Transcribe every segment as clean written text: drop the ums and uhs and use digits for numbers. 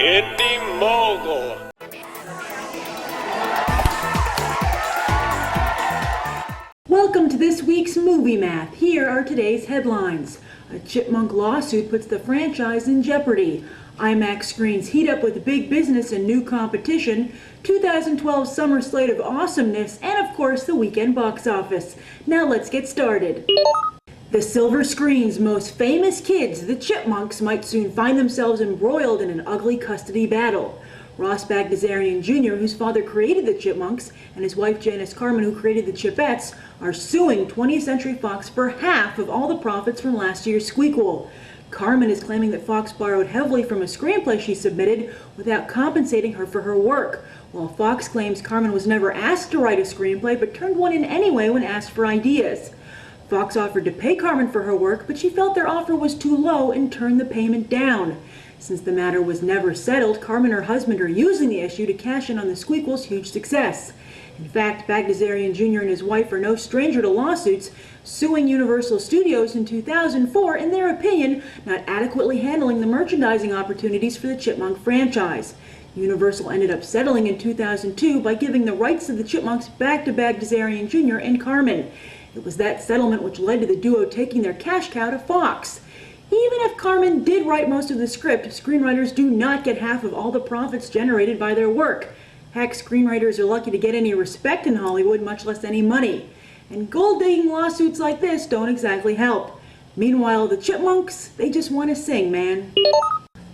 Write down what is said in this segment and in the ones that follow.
Indie Mogul. Welcome to this week's Movie Math. Here are today's headlines. A chipmunk lawsuit puts the franchise in jeopardy. IMAX screens heat up with big business and new competition. 2012 summer slate of awesomeness, and of course the weekend box office. Now let's get started. The silver screen's most famous kids, the Chipmunks, might soon find themselves embroiled in an ugly custody battle. Ross Bagdasarian Jr., whose father created the Chipmunks, and his wife Janice Carmen, who created the Chipettes, are suing 20th Century Fox for half of all the profits from last year's squeakquel. Carmen is claiming that Fox borrowed heavily from a screenplay she submitted without compensating her for her work, while Fox claims Carmen was never asked to write a screenplay but turned one in anyway when asked for ideas. Fox offered to pay Carmen for her work, but she felt their offer was too low and turned the payment down. Since the matter was never settled, Carmen and her husband are using the issue to cash in on the squeakquel's huge success. In fact, Bagdasarian Jr. and his wife are no stranger to lawsuits, suing Universal Studios in 2004, in their opinion, not adequately handling the merchandising opportunities for the Chipmunk franchise. Universal ended up settling in 2002 by giving the rights to the Chipmunks back to Bagdasarian Jr. and Carmen. It was that settlement which led to the duo taking their cash cow to Fox. Even if Carmen did write most of the script, screenwriters do not get half of all the profits generated by their work. Heck, screenwriters are lucky to get any respect in Hollywood, much less any money. And gold-digging lawsuits like this don't exactly help. Meanwhile, the Chipmunks, they just want to sing, man.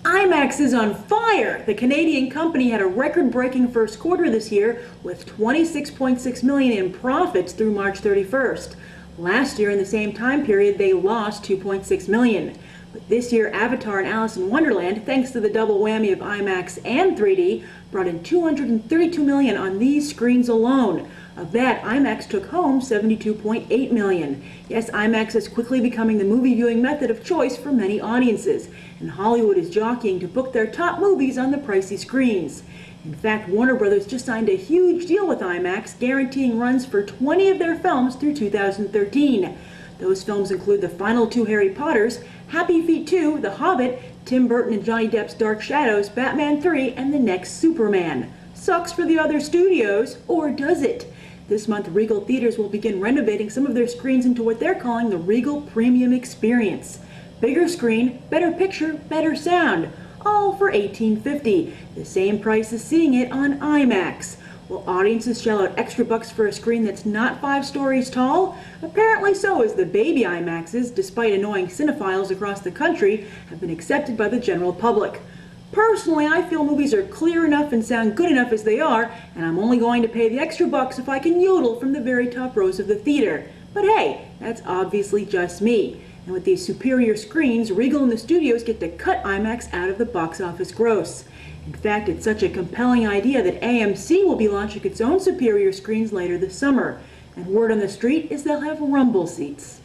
IMAX is on fire! The Canadian company had a record-breaking first quarter this year with $26.6 million in profits through March 31st. Last year, in the same time period, they lost $2.6 million. But this year, Avatar and Alice in Wonderland, thanks to the double whammy of IMAX and 3D, brought in $232 million on these screens alone. Of that, IMAX took home $72.8 million. Yes, IMAX is quickly becoming the movie viewing method of choice for many audiences, and Hollywood is jockeying to book their top movies on the pricey screens. In fact, Warner Brothers just signed a huge deal with IMAX, guaranteeing runs for 20 of their films through 2013. Those films include the final two Harry Potters, Happy Feet 2, The Hobbit, Tim Burton and Johnny Depp's Dark Shadows, Batman 3, and the next Superman. Sucks for the other studios, or does it? This month, Regal Theaters will begin renovating some of their screens into what they're calling the Regal Premium Experience. Bigger screen, better picture, better sound. All for $18.50, the same price as seeing it on IMAX. Will audiences shell out extra bucks for a screen that's not 5 stories tall? Apparently so, as the baby IMAXs, despite annoying cinephiles across the country, have been accepted by the general public. Personally, I feel movies are clear enough and sound good enough as they are, and I'm only going to pay the extra bucks if I can yodel from the very top rows of the theater. But hey, that's obviously just me. And with these superior screens, Regal and the studios get to cut IMAX out of the box office gross. In fact, it's such a compelling idea that AMC will be launching its own superior screens later this summer. And word on the street is they'll have rumble seats.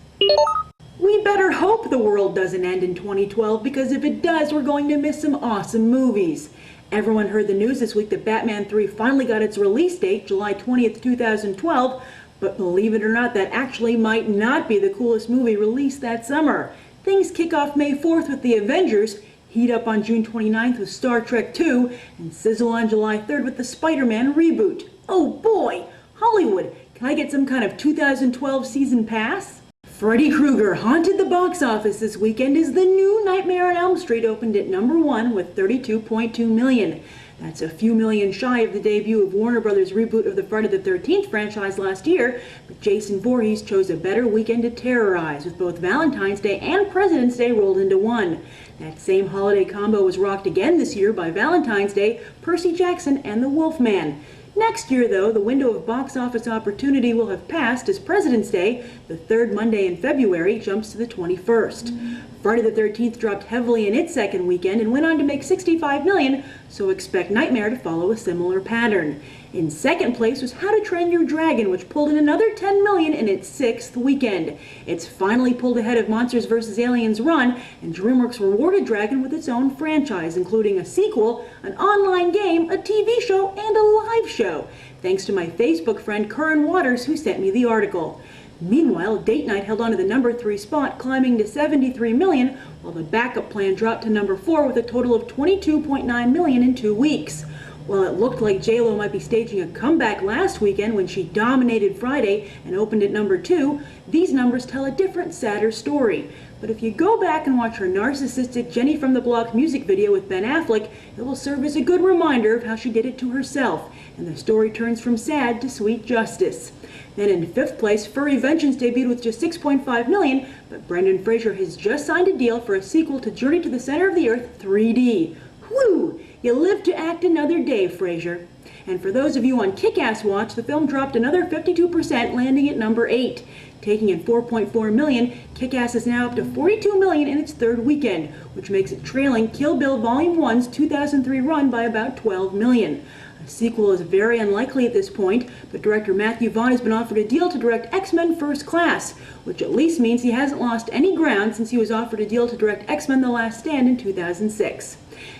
We better hope the world doesn't end in 2012, because if it does, we're going to miss some awesome movies. Everyone heard the news this week that Batman 3 finally got its release date, July 20th, 2012, but believe it or not, that actually might not be the coolest movie released that summer. Things kick off May 4th with The Avengers, heat up on June 29th with Star Trek 2, and sizzle on July 3rd with the Spider-Man reboot. Oh boy! Hollywood, can I get some kind of 2012 season pass? Freddy Krueger haunted the box office this weekend as the new Nightmare on Elm Street opened at #1 with $32.2 million. That's a few million shy of the debut of Warner Brothers' reboot of the Friday the 13th franchise last year, but Jason Voorhees chose a better weekend to terrorize, with both Valentine's Day and President's Day rolled into one. That same holiday combo was rocked again this year by Valentine's Day, Percy Jackson, and the Wolfman. Next year, though, the window of box office opportunity will have passed, as President's Day, the third Monday in February, jumps to the 21st. Friday the 13th dropped heavily in its second weekend and went on to make $65 million, so expect Nightmare to follow a similar pattern. In second place was How to Train Your Dragon, which pulled in another $10 million in its sixth weekend. It's finally pulled ahead of Monsters vs. Aliens' run, and DreamWorks rewarded Dragon with its own franchise, including a sequel, an online game, a TV show, and a live show, thanks to my Facebook friend Curran Waters, who sent me the article. Meanwhile, Date Night held on to the number 3 spot, climbing to 73 million, while the backup plan dropped to number 4 with a total of 22.9 million in 2 weeks. While it looked like J-Lo might be staging a comeback last weekend when she dominated Friday and opened at number 2, these numbers tell a different, sadder story. But if you go back and watch her narcissistic Jenny from the Block music video with Ben Affleck, it will serve as a good reminder of how she did it to herself, and the story turns from sad to sweet justice. Then in 5th place, Furry Vengeance debuted with just 6.5 million, but Brendan Fraser has just signed a deal for a sequel to Journey to the Center of the Earth 3D. Whew! You live to act another day, Fraser. And for those of you on Kick-Ass Watch, the film dropped another 52%, landing at number 8. Taking in 4.4 million, Kick-Ass is now up to 42 million in its 3rd weekend, which makes it trailing Kill Bill Volume 1's 2003 run by about 12 million. A sequel is very unlikely at this point, but director Matthew Vaughn has been offered a deal to direct X-Men First Class, which at least means he hasn't lost any ground since he was offered a deal to direct X-Men The Last Stand in 2006.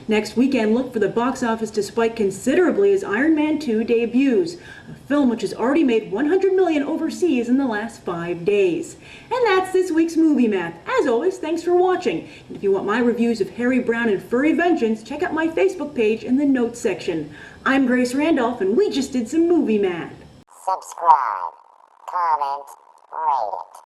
Next weekend, look for the box office to spike considerably as Iron Man 2 debuts, a film which has already made 100 million overseas in the last 5 days. And that's this week's Movie Math. As always, thanks for watching. And if you want my reviews of Harry Brown and Furry Vengeance, check out my Facebook page in the notes section. I'm Grace Randolph, and we just did some Movie Math. Subscribe, comment, rate it.